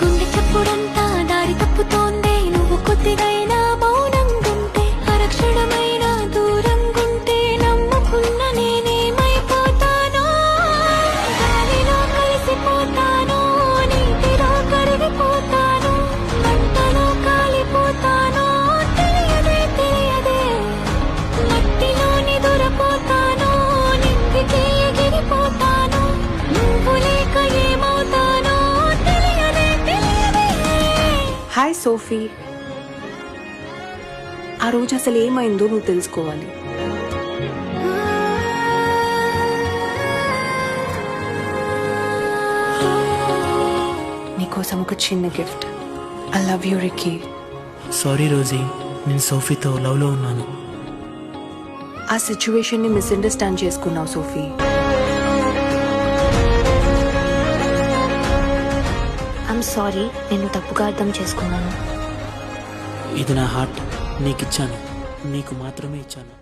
గుండె చప్పుడంతా దారి తప్పుతోందే నువ్వు కొద్దిగైనా మౌనంగుంటే అరక్షణమైన దూరంగుంటే నమ్ముకున్న నేనేమైపోతానో గాలిలో కలిసిపోతాను నీటిలో కరిగిపోతాను మంటలో కాలిపోతాను తెలియదే తెలియదే మట్టిలో నిదురపోతాను నింగికి ఎగిరిపోతాను నువ్వు లేక ఏమవుతానో తెలియదే తెలియదే. హాయ్ సోఫీ, ఆ రోజు అసలు ఏమైందో నువ్వు తెలుసుకోవాలి. నీకోసం ఒక చిన్న gift. I love you Ricky. Sorry Rosie, నేను సోఫీతో లవ్లో ఉన్నాను. ఆ సిచ్యువేషన్ని మిస్అండర్స్టాండ్ చేసుకున్నావు సోఫీ. ఐమ్ సారీ, నేను తప్పుగా అర్థం చేసుకున్నాను. ఇది నా హార్ట్, నీకు ఇచ్చాను, నీకు మాత్రమే ఇచ్చాను.